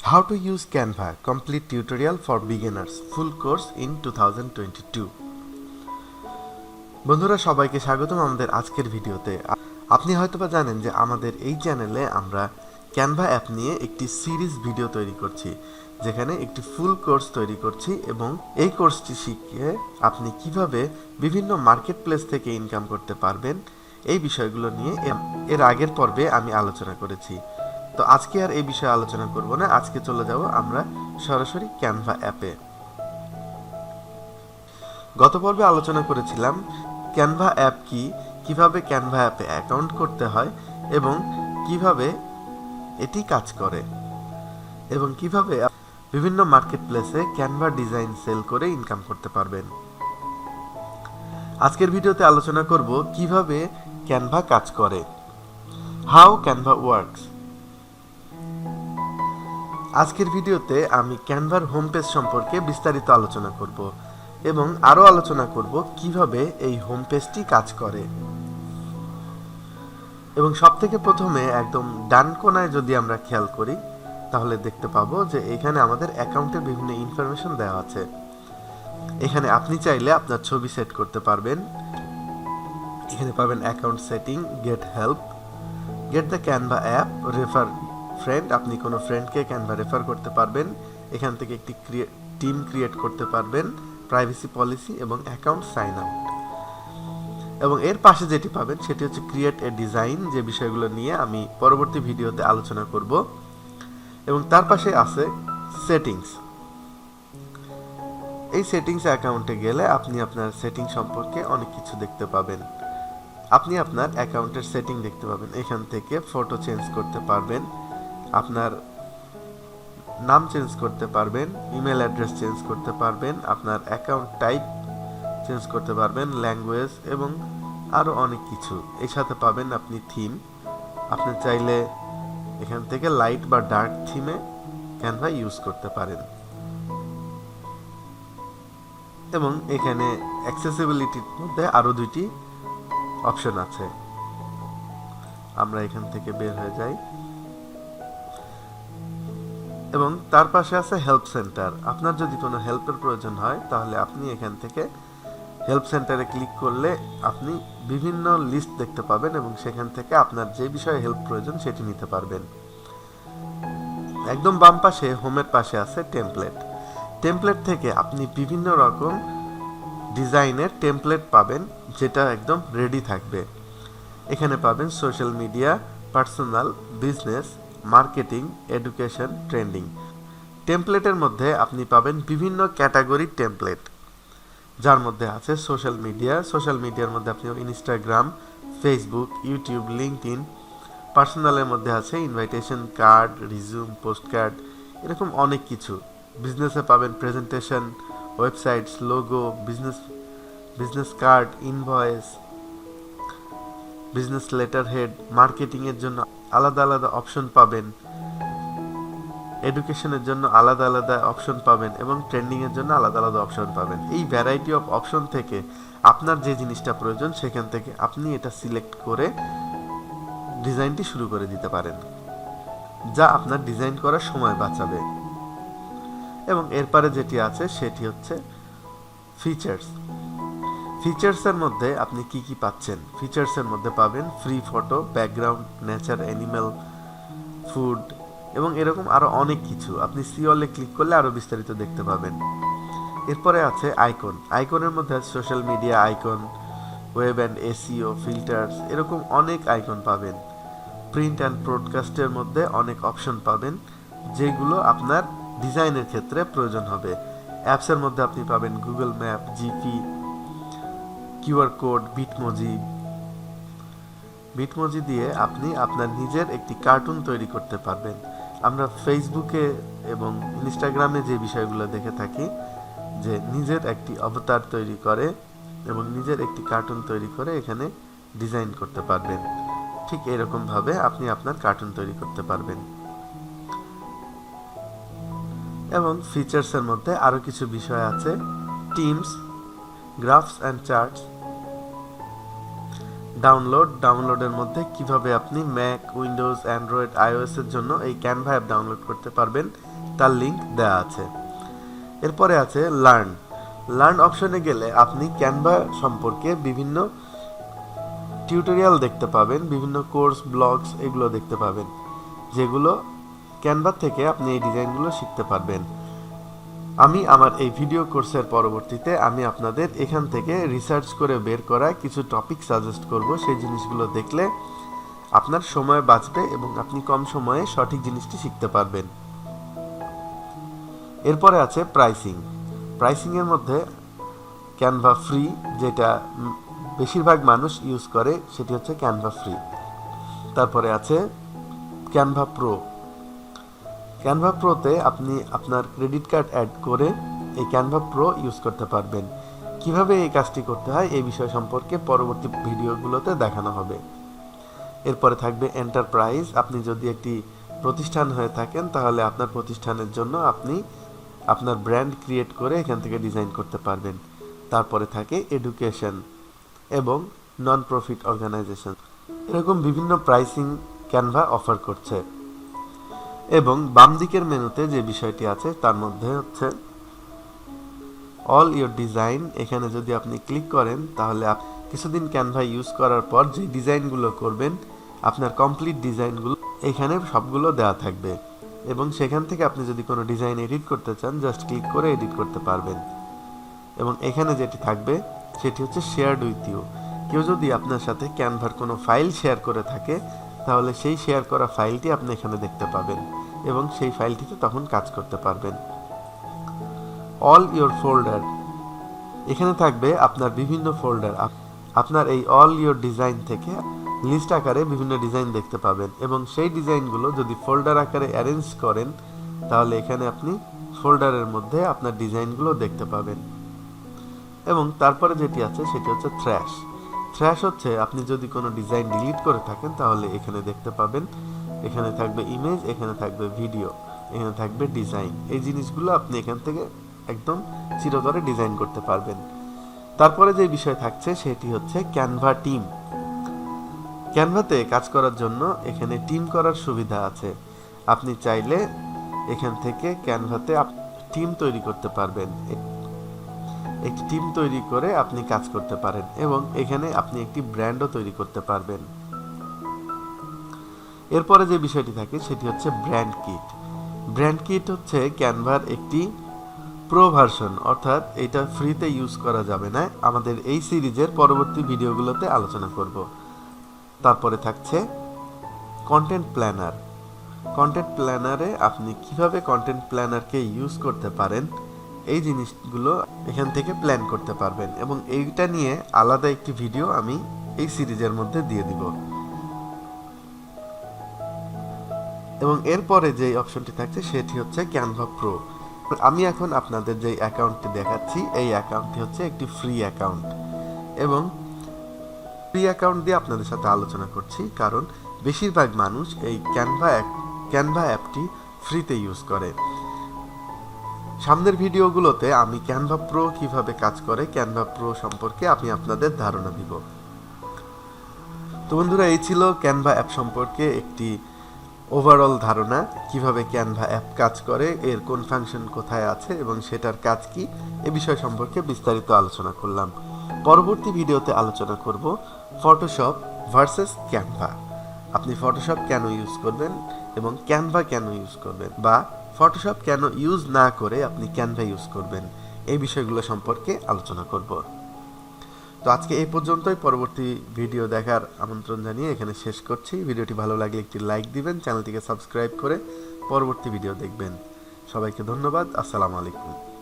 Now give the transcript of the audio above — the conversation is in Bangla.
How to use Canva complete tutorial for beginners full course in 2022 বন্ধুরা সবাইকে স্বাগতম আমাদের আজকের ভিডিওতে। আপনি হয়তোবা জানেন যে আমাদের এই চ্যানেলে আমরা ক্যানভা অ্যাপ নিয়ে একটি সিরিজ ভিডিও তৈরি করছি, যেখানে একটি ফুল কোর্স তৈরি করছি এবং এই কোর্সটি শিখে আপনি কিভাবে বিভিন্ন মার্কেট প্লেস থেকে ইনকাম করতে পারবেন এই বিষয়গুলো নিয়ে এর আগের পর্বে আমি আলোচনা করেছি। তো আজকে আর এই বিষয়ে আলোচনা করব না, আজকে চলে যাব আমরা সরাসরি ক্যানভা অ্যাপে। গত পর্বে আলোচনা করেছিলাম ক্যানভা অ্যাপ কি, কিভাবে ক্যানভা অ্যাপে অ্যাকাউন্ট করতে হয় এবং কিভাবে এটি কাজ করে এবং কিভাবে বিভিন্ন মার্কেট প্লেসে ক্যানভা ডিজাইন সেল করে ইনকাম করতে পারবেন। আজকের ভিডিওতে আলোচনা করব কিভাবে ক্যানভা কাজ করে, হাউ ক্যানভা ওয়ার্কস। আজকের ভিডিওতে আমি ক্যানভার হোম পেজ সম্পর্কে বিস্তারিত আলোচনা করব এবং আরও আলোচনা করব কিভাবে এই হোম পেজটি কাজ করে। এবং সবথেকে প্রথমে একদম ডান কোনায় যদি আমরা খেয়াল করি তাহলে দেখতে পাবো যে এখানে আমাদের অ্যাকাউন্টের বিভিন্ন ইনফরমেশন দেওয়া আছে। এখানে আপনি চাইলে আপনার ছবি সেট করতে পারবেন। এখানে পাবেন account setting, get help, get the Canva app, refer friend, আপনি কোনো ফ্রেন্ডকে ক্যানভা রেফার করতে পারবেন। এখান থেকে একটি টিম ক্রিয়েট করতে পারবেন, প্রাইভেসি পলিসি এবং অ্যাকাউন্ট সাইন আউট। এবং এর পাশে যেটি পাবেন সেটি হচ্ছে ক্রিয়েট এ ডিজাইন, যে বিষয়গুলো নিয়ে আমি পরবর্তী ভিডিওতে আলোচনা করব। এবং তার পাশে আছে সেটিংস। এই সেটিংস অ্যাকাউন্টে গেলে আপনি আপনার সেটিং সম্পর্কে অনেক কিছু দেখতে পাবেন। আপনি আপনার অ্যাকাউন্টের সেটিং দেখতে পাবেন। এখান থেকে ফটো চেঞ্জ করতে পারবেন, আপনার নাম চেঞ্জ করতে পারবেন, ইমেল অ্যাড্রেস চেঞ্জ করতে পারবেন, আপনার অ্যাকাউন্ট টাইপ চেঞ্জ করতে পারবেন, ল্যাঙ্গুয়েজ এবং আরও অনেক কিছু। এর সাথে পাবেন আপনি থিম। আপনি চাইলে এখান থেকে লাইট বা ডার্ক থিমে ক্যানভা ইউজ করতে পারেন। এবং এখানে অ্যাক্সেসিবিলিটির মধ্যে আরও দুইটি অপশন আছে। আমরা এখান থেকে বের হয়ে যাই এবং তার পাশে আছে হেল্প সেন্টার। আপনার যদি কোনো হেল্পের প্রয়োজন হয় তাহলে আপনি এখান থেকে হেল্প সেন্টারে ক্লিক করলে আপনি বিভিন্ন লিস্ট দেখতে পাবেন এবং সেখান থেকে আপনার যে বিষয়ে হেল্প প্রয়োজন সেটি নিতে পারবেন। একদম বাম পাশে হোমের পাশে আছে টেমপ্লেট। টেমপ্লেট থেকে আপনি বিভিন্ন রকম ডিজাইনের টেমপ্লেট পাবেন, যেটা একদম রেডি থাকবে। এখানে পাবেন social media, personal, business, marketing, education, trending. টেমপ্লেটের মধ্যে আপনি পাবেন বিভিন্ন ক্যাটাগরির টেমপ্লেট, যার মধ্যে আছে সোশ্যাল মিডিয়া। সোশ্যাল মিডিয়ার মধ্যে আপনি ইনস্টাগ্রাম, ফেসবুক, ইউটিউব, লিঙ্কডইন। পার্সোনালের মধ্যে আছে invitation card, resume, post card, এরকম অনেক কিছু। বিজনেসে পাবেন presentation, websites, logo, business card, invoice, business letter head. মার্কেটিংয়ের জন্য আলাদা আলাদা অপশন পাবেন, এডুকেশনের জন্য আলাদা আলাদা অপশন পাবেন এবং ট্রেন্ডিংয়ের জন্য আলাদা আলাদা অপশন পাবেন। এই ভ্যারাইটি অফ অপশন থেকে আপনার যে জিনিসটা প্রয়োজন সেখান থেকে আপনি এটা সিলেক্ট করে ডিজাইনটি শুরু করে দিতে পারেন, যা আপনার ডিজাইন করার সময় বাঁচাবে। এবং এরপরে যেটি আছে সেটি হচ্ছে ফিচার্স। ফিচার্সের মধ্যে আপনি কি কি পাচ্ছেন? ফিচার্সের মধ্যে পাবেন free photo, background, nature, animal, food এবং এরকম আরও অনেক কিছু। আপনি সিওলে ক্লিক করলে আরও বিস্তারিত দেখতে পাবেন। এরপরে আছে আইকন। আইকনের মধ্যে আছে social media icon, web and SEO, filters, এরকম অনেক আইকন পাবেন। প্রিন্ট অ্যান্ড ব্রডকাস্টের মধ্যে অনেক অপশন পাবেন, যেগুলো আপনার ডিজাইনের ক্ষেত্রে প্রয়োজন হবে। অ্যাপসের মধ্যে আপনি পাবেন Google map, GP, QR code, Bitmoji দিয়ে আপনি আপনার নিজের একটি কার্টুন তৈরি করতে পারবেন। আমরা ফেসবুকে এবং ইনস্টাগ্রামে যে বিষয়গুলো দেখে থাকি, যে নিজের একটি অবতার তৈরি করে এবং নিজের একটি কার্টুন তৈরি করে এখানে ডিজাইন করতে পারবেন। ঠিক এরকমভাবে আপনি আপনার কার্টুন তৈরি করতে পারবেন। এবং ফিচার্সের মধ্যে আরও কিছু বিষয় আছে, টিমস, গ্রাফস অ্যান্ড চার্টস, ডাউনলোডের মধ্যে কিভাবে আপনি ম্যাক, উইন্ডোজ, অ্যান্ড্রয়েড, আইওএস এর জন্য এই ক্যানভা অ্যাপ ডাউনলোড করতে পারবেন তার লিঙ্ক দেওয়া আছে। এরপরে আছে লার্ন অপশনে গেলে আপনি ক্যানভা সম্পর্কে বিভিন্ন টিউটোরিয়াল দেখতে পাবেন, বিভিন্ন কোর্স, ব্লগস এগুলো দেখতে পাবেন, যেগুলো ক্যানভা থেকে আপনি এই ডিজাইনগুলো শিখতে পারবেন। আমি আমার এই ভিডিও কোর্সের পরবর্তীতে আমি আপনাদের এখান থেকে রিসার্চ করে বের করা কিছু টপিক সাজেস্ট করব। সেই জিনিসগুলো দেখলে আপনার সময় বাঁচবে এবং আপনি কম সময়ে সঠিক জিনিসটি শিখতে পারবেন। এরপরে আছে প্রাইসিংয়ের মধ্যে ক্যানভা ফ্রি, যেটা বেশিরভাগ মানুষ ইউজ করে, সেটি হচ্ছে ক্যানভা ফ্রি। তারপরে আছে ক্যানভা প্রোতে আপনি আপনার ক্রেডিট কার্ড অ্যাড করে এই ক্যানভা প্রো ইউজ করতে পারবেন। কিভাবে এই কাজটি করতে হয় এই বিষয় সম্পর্কে পরবর্তী ভিডিওগুলোতে দেখানো হবে। এরপরে থাকবে এন্টারপ্রাইজ। আপনি যদি একটি প্রতিষ্ঠান হয়ে থাকেন তাহলে আপনার প্রতিষ্ঠানের জন্য আপনি আপনার ব্র্যান্ড ক্রিয়েট করে এখান থেকে ডিজাইন করতে পারবেন। তারপরে থাকে এডুকেশন এবং নন প্রফিট অর্গানাইজেশন। এরকম বিভিন্ন প্রাইসিং ক্যানভা অফার করছে। এবং বাম দিকের মেনুতে যে বিষয়টি আছে তার মধ্যে হচ্ছে অল ইওর ডিজাইন। এখানে যদি আপনি ক্লিক করেন তাহলে কিছুদিন ক্যানভা ইউজ করার পর যে ডিজাইনগুলো করবেন আপনার কমপ্লিট ডিজাইনগুলো এখানে সবগুলো দেওয়া থাকবে এবং সেখান থেকে আপনি যদি কোনো ডিজাইন এডিট করতে চান জাস্ট ক্লিক করে এডিট করতে পারবেন। এবং এখানে যেটি থাকবে সেটি হচ্ছে শেয়ারড উইথ ইউ। কেউ যদি আপনার সাথে ক্যানভার কোনো ফাইল শেয়ার করে থাকে তাহলে সেই শেয়ার করা ফাইলটি আপনি এখানে দেখতে পাবেন এবং সেই ফাইলটিতে তখন কাজ করতে পারবেন। অল ইওর ফোল্ডার, এখানে থাকবে আপনার বিভিন্ন ফোল্ডার। আপনার এই অল ইওর ডিজাইন থেকে লিস্ট আকারে বিভিন্ন ডিজাইন দেখতে পাবেন এবং সেই ডিজাইনগুলো যদি ফোল্ডার আকারে অ্যারেঞ্জ করেন তাহলে এখানে আপনি ফোল্ডারের মধ্যে আপনার ডিজাইনগুলো দেখতে পাবেন। এবং তারপরে যেটি আছে সেটি হচ্ছে থ্র্যাশ হচ্ছে আপনি যদি কোনো ডিজাইন ডিলিট করে থাকেন তাহলে এখানে দেখতে পাবেন। এখানে থাকবে ইমেজ, এখানে থাকবে ভিডিও, এখানে থাকবে ডিজাইন। এই জিনিসগুলো আপনি এখান থেকে একদম চিরতরে ডিজাইন করতে পারবেন। তারপরে যে বিষয় থাকছে সেটি হচ্ছে ক্যানভা টিম। ক্যানভাতে কাজ করার জন্য এখানে টিম করার সুবিধা আছে। আপনি চাইলে এখান থেকে ক্যানভাতে টিম তৈরি করতে পারবেন। একটি টিম তৈরি করে আপনি কাজ করতে পারেন এবং এখানে আপনি একটি ব্র্যান্ডও তৈরি করতে পারবেন। এরপরে যে বিষয়টি থাকে সেটি হচ্ছে ব্র্যান্ড কিট হচ্ছে ক্যানভার একটি প্রো ভার্সন, অর্থাৎ এটা ফ্রিতে ইউজ করা যাবে না। আমাদের এই সিরিজের পরবর্তী ভিডিওগুলোতে আলোচনা করব। তারপরে থাকছে কন্টেন্ট প্ল্যানারে আপনি কিভাবে কন্টেন্ট প্ল্যানারকে ইউজ করতে পারেন এই জিনিসগুলো এখান থেকে প্ল্যান করতে পারবেন এবং এইটা নিয়ে আলাদা একটি ভিডিও আমি এই সিরিজের মধ্যে দিয়ে দিব। এবং এরপরে যে অপশনটি থাকছে সেটি হচ্ছে ক্যানভা প্রো। আমি এখন আপনাদের যে অ্যাকাউন্টটি দেখাচ্ছি এই অ্যাকাউন্টটি হচ্ছে একটি ফ্রি অ্যাকাউন্ট এবং ফ্রি অ্যাকাউন্ট দিয়ে আপনাদের সাথে আলোচনা করছি কারণ বেশিরভাগ মানুষ এই ক্যানভা অ্যাপটি ফ্রিতে ইউজ করে। সামনের ভিডিওগুলোতে আমি ক্যানভা প্রো কিভাবে কাজ করে, ক্যানভা প্রো সম্পর্কে আমি আপনাদের ধারণা দিব। তো বন্ধুরা, এই ছিল ক্যানভা অ্যাপ সম্পর্কে একটি ওভারঅল ধারণা, কিভাবে ক্যানভা অ্যাপ কাজ করে, এর কোন ফাংশন কোথায় আছে এবং সেটার কাজ কি, এ বিষয় সম্পর্কে বিস্তারিত আলোচনা করলাম। পরবর্তী ভিডিওতে আলোচনা করব ফটোশপ ভার্সেস ক্যানভা। আপনি ফটোশপ কেন ইউজ করবেন এবং ক্যানভা কেন ইউজ করবেন, বা ফটোশপ কেন ইউজ না করে আপনি ক্যানভা ইউজ করবেন, এই বিষয়গুলো সম্পর্কে আলোচনা করব। তো আজকে এই পর্যন্তই। পরবর্তী ভিডিও দেখার আমন্ত্রণ জানিয়ে এখানে শেষ করছি। ভিডিওটি ভালো লাগলে একটি লাইক দিবেন, চ্যানেলটিকে সাবস্ক্রাইব করে পরবর্তী ভিডিও দেখবেন। সবাইকে ধন্যবাদ। আসসালামু আলাইকুম।